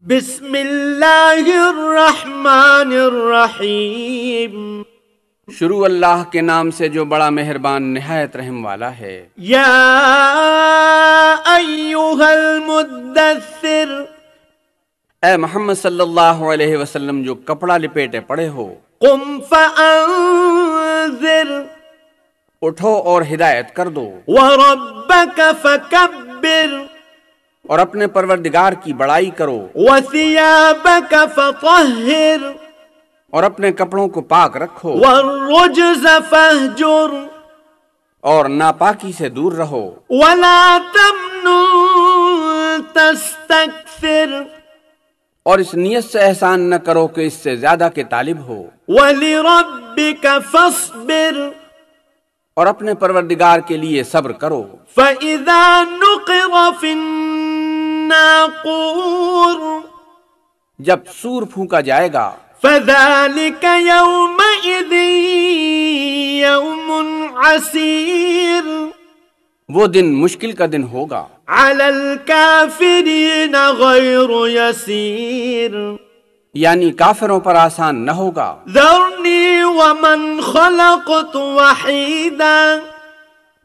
بسم اللہ الرحمن الرحیم۔ شروع اللہ کے نام سے جو بڑا مہربان نہایت رحم والا ہے۔ یا ایھا المدثر، اے محمد صلی اللہ علیہ وسلم جو کپڑا لپیٹے پڑے ہو، قم فانذر، اٹھو اور ہدایت کر دو، وربک فکبر، اور اپنے پروردگار کی بڑائی کرو، وثیابک فطہر، اور اپنے کپڑوں کو پاک رکھو، والرجز فاہجر، اور ناپاکی سے دور رہو، ولا تمنن تستکثر، اور اس نیت سے احسان نہ کرو کہ اس سے زیادہ کے طالب ہو، ولربک فاصبر، اور اپنے پروردگار کے لیے صبر کرو۔ فَإِذَا نُقِرَ فِي النَّاقُورِ، جب سور پھونکا جائے گا، فَذَلِكَ يَوْمَئِذٍ يَوْمٌ عَسِيرٌ، وہ دن مشکل کا دن ہوگا، عَلَى الْكَافِرِينَ غَيْرُ يَسِيرٌ، یعنی کافروں پر آسان نہ ہوگا۔ ذَرْنِي وَمَنْ خَلَقْتُ وَحِيدًا،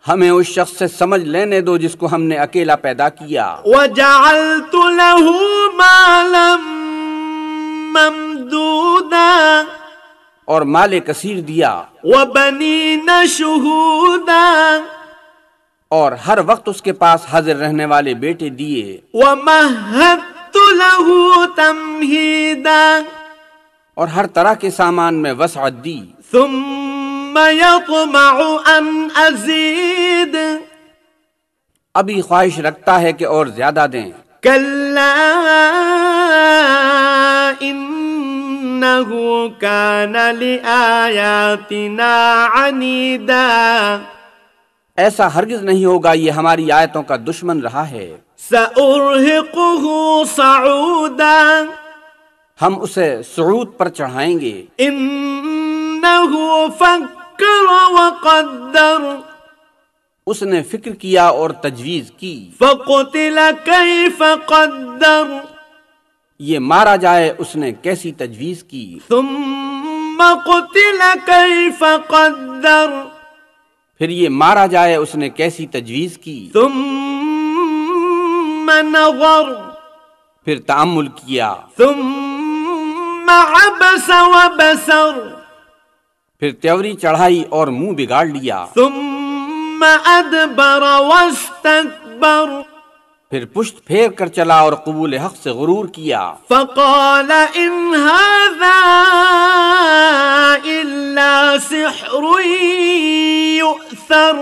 ہمیں اس شخص سے سمجھ لینے دو جس کو ہم نے اکیلا پیدا کیا، وَجَعَلْتُ لَهُ مَالًا مَمْدُودًا، اور مال کثیر دیا، وَبَنِينَ شُهُودًا، اور ہر وقت اس کے پاس حاضر رہنے والے بیٹے دیے، وَمَهَّدتُّ لَهُ تَمْهِيدًا، اور ہر طرح کے سامان میں وسعت دی، ثُمَّ يَطْمَعُ أَنْ أَزِيدَ، ابھی خواہش رکھتا ہے کہ اور زیادہ دیں، كَلَّا إِنَّهُ كَانَ لِآيَاتِنَا عَنِيدًا، ایسا ہرگز نہیں ہوگا، یہ ہماری آیتوں کا دشمن رہا ہے، سَأُرْهِقُهُ صَعُودًا، ہم اسے صعود پر چڑھائیں گے، إِنَّهُ فَكَّرَ وَقَدَّرَ، اس نے فکر کیا اور تجویز کی، فَقُتِلَ كَيْفَ قَدَّرَ، یہ مارا جائے اس نے کیسی تجویز کی، ثُمَّ قُتِلَ كَيْفَ قَدَّرَ، پھر یہ مارا جائے اس نے کیسی تجویز کی، ثُمَّ نَظَرَ، پھر تأمل کیا، ثُمَّ عَبَسَ وَبَسَرَ، پھر تیوری چڑھائی اور منہ بگاڑ لیا، ثُمَّ أَدْبَرَ وَاسْتَكْبَرَ، پھر پشت پھیر کر چلا اور قبول حق سے غرور کیا، فَقَالَ إِنْ هَذَا إِلَّا سِحْرٌ يُؤْثَرُ،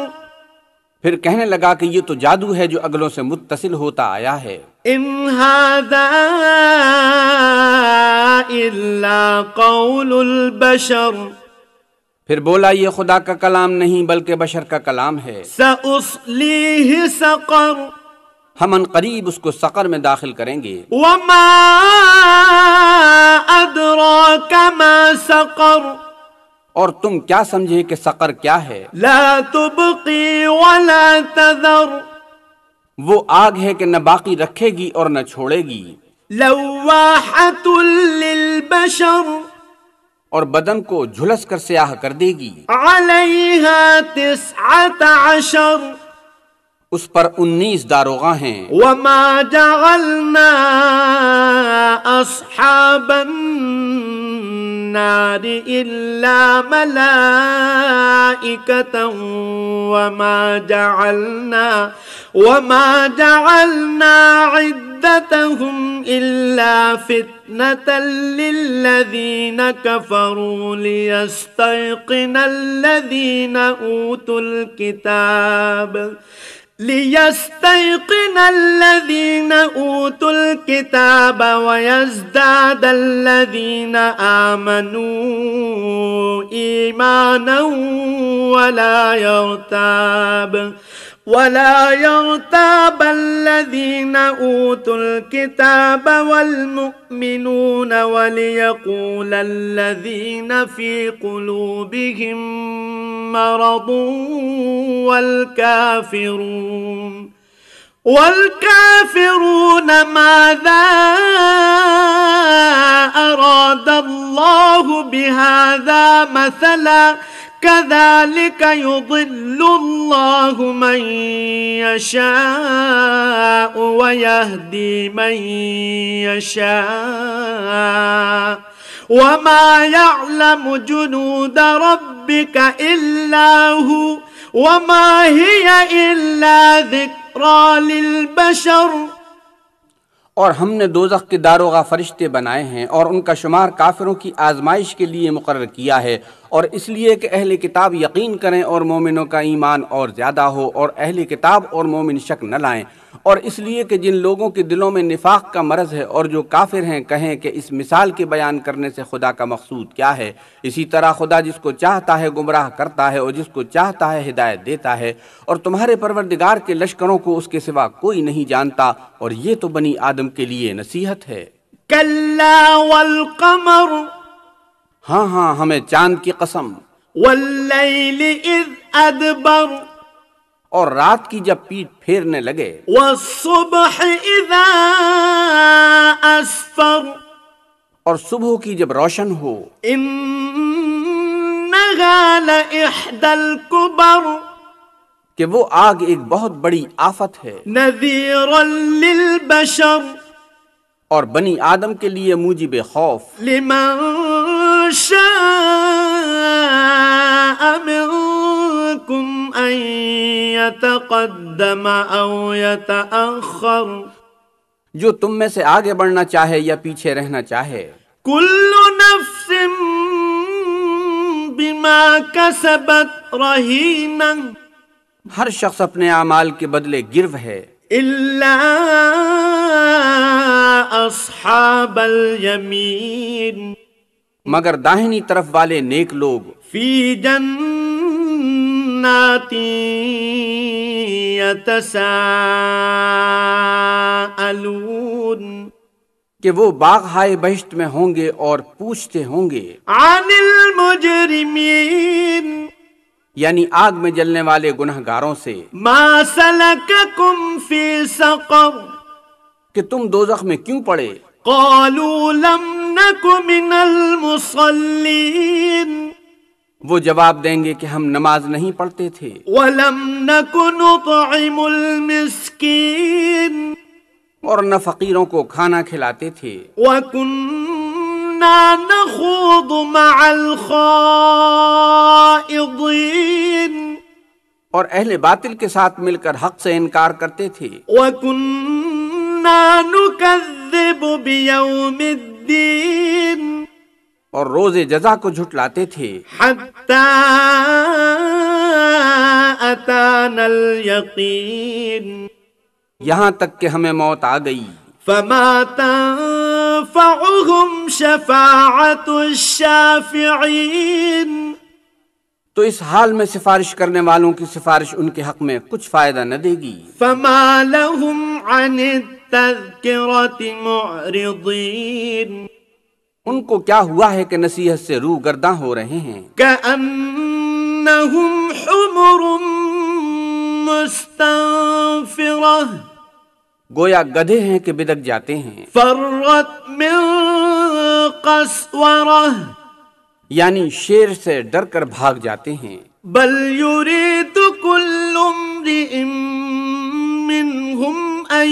پھر کہنے لگا کہ یہ تو جادو ہے جو اگلوں سے متصل ہوتا آیا ہے، إِنْ هَذَا إِلَّا قَوْلُ الْبَشَرِ، پھر بولا یہ خدا کا کلام نہیں بلکہ بشر کا کلام ہے، سَأُصْلِيهِ سَقَرَ، ہم ان قریب اس کو سقر میں داخل کریں گے، وَمَا أَدْرَاكَ مَا سَقَرُ، اور تم کیا سمجھے کہ سقر کیا ہے، لَا تُبْقِي وَلَا تَذَرُ، وہ آگ ہے کہ نہ باقی رکھے گی اور نہ چھوڑے گی، لَوَّاحَةٌ لِلْبَشَرِ، اور بدن کو جھلس کر سیاہ کر دے گی، عَلَيْهَا 19، اس پر 19 داروغاں ہیں، وَمَا جَعَلْنَا أَصْحَابَ النَّارِ إِلَّا مَلَائِكَةً وَمَا جَعَلْنَا عِدَّتَهُمْ إِلَّا فِتْنَةً لِلَّذِينَ كَفَرُوا لِيَسْتَيْقِنَ الَّذِينَ أُوتُوا الْكِتَابَ وَيَزْدَادَ الَّذِينَ آمَنُوا إِيمَانًا وَلَا يَرْتَابَ الَّذِينَ أُوتُوا الْكِتَابَ وَالْمُؤْمِنُونَ وَلِيَقُولَ الَّذِينَ فِي قُلُوبِهِم مَّرَضٌ وَالْكَافِرُونَ ماذا الله بهذا مثلا كذلك يضل الله من يشاء ويهدي من يشاء وما يعلم جنود ربك إلا هو وما هي إلا ذكرى للبشر۔ اور ہم نے دوزخ کے داروغہ فرشتے بنائے ہیں اور ان کا شمار کافروں کی آزمائش کے لیے مقرر کیا ہے، اور اس لیے کہ اہل کتاب یقین کریں اور مومنوں کا ایمان اور زیادہ ہو، اور اہل کتاب اور مومن شک نہ لائیں، اور اس لیے کہ جن لوگوں کے دلوں میں نفاق کا مرض ہے اور جو کافر ہیں کہیں کہ اس مثال کے بیان کرنے سے خدا کا مقصود کیا ہے۔ اسی طرح خدا جس کو چاہتا ہے گمراہ کرتا ہے اور جس کو چاہتا ہے ہدایت دیتا ہے، اور تمہارے پروردگار کے لشکروں کو اس کے سوا کوئی نہیں جانتا، اور یہ تو بنی آدم کے لیے نصیحت ہے۔ کلا والقمر، ہاں ہاں ہمیں چاند کی قسم، واللیل اذ ادبر، اور رات کی جب پیٹ پھیرنے لگے، والصبح اذا اسفر، اور صبح کی جب روشن ہو، انہا لإحدى الکبر، کہ وہ آگ ایک بہت بڑی آفت ہے، نذیرا للبشر، اور بنی آدم کے لیے موجب خوف، لمن شاء منکم ان یتقدم او یتأخر، جو تم میں سے آگے بڑھنا چاہے یا پیچھے رہنا چاہے۔ کل نفس بما کسبت رہینہ، ہر شخص اپنے اعمال کے بدلے گرو ہے، الا اصحاب الیمین، مگر داہنی طرف والے نیک لوگ، فی جنات یتساءلون، کہ وہ باغ ہائے بہشت میں ہوں گے اور پوچھتے ہوں گے، عن المجرمین، یعنی آگ میں جلنے والے گنہگاروں سے، ما سلککم فی سقر، کہ تم دوزخ میں کیوں پڑے؟ قالوا لم نک من المصلین، وہ جواب دیں گے کہ ہم نماز نہیں پڑھتے تھے، ولم نک نطعم المسکین، اور نہ فقیروں کو کھانا کھلاتے تھے، وَكُنَّا نَخُوضُ مَعَ الْخَائِضِينَ، اور اہل باطل کے ساتھ مل کر حق سے انکار کرتے تھے، وَكُنَّا نُكَذِّبُ بِيَوْمِ الدِّينِ، اور روز جزا کو جھٹلاتے تھے، حَتَّى أَتَانَا الْيَقِينَ، یہاں تک کہ ہمیں موت آ گئی۔ فما تنفعهم شفاعت الشافعین، تو اس حال میں سفارش کرنے والوں کی سفارش ان کے حق میں کچھ فائدہ نہ دے گی۔ فما لهم عن التذکرۃ معرضین، ان کو کیا ہوا ہے کہ نصیحت سے رو گرداں ہو رہے ہیں، کأنہم حمر مستنفرہ، گویا گدھے ہیں کہ بدک جاتے ہیں، فرت من قسورہ، یعنی شیر سے ڈر کر بھاگ جاتے ہیں، بل یرید کل امرئ منہم ان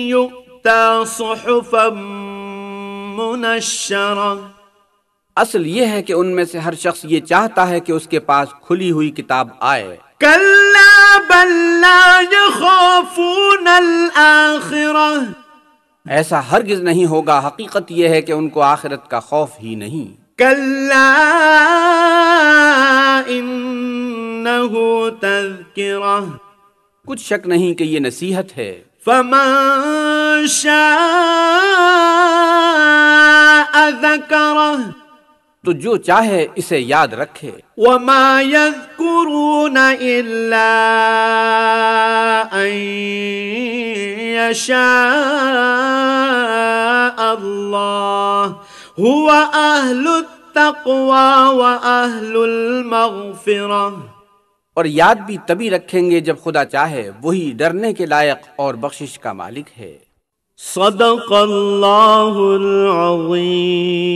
یؤتی صحفا منشرہ، اصل یہ ہے کہ ان میں سے ہر شخص یہ چاہتا ہے کہ اس کے پاس کھلی ہوئی کتاب آئے، کلا بل لا یخافون الآخرہ، ایسا ہرگز نہیں ہوگا، حقیقت یہ ہے کہ ان کو آخرت کا خوف ہی نہیں۔ کلا انہ تذکرہ، کچھ شک نہیں کہ یہ نصیحت ہے، فمن شاء ذکرہ، تو جو چاہے اسے یاد رکھے، وما یذکرون الا ان یشاء اللہ هو اہل التقوی و اہل المغفرہ، اور یاد بھی تبھی رکھیں گے جب خدا چاہے، وہی ڈرنے کے لائق اور بخشش کا مالک ہے۔ صدق اللہ العظیم۔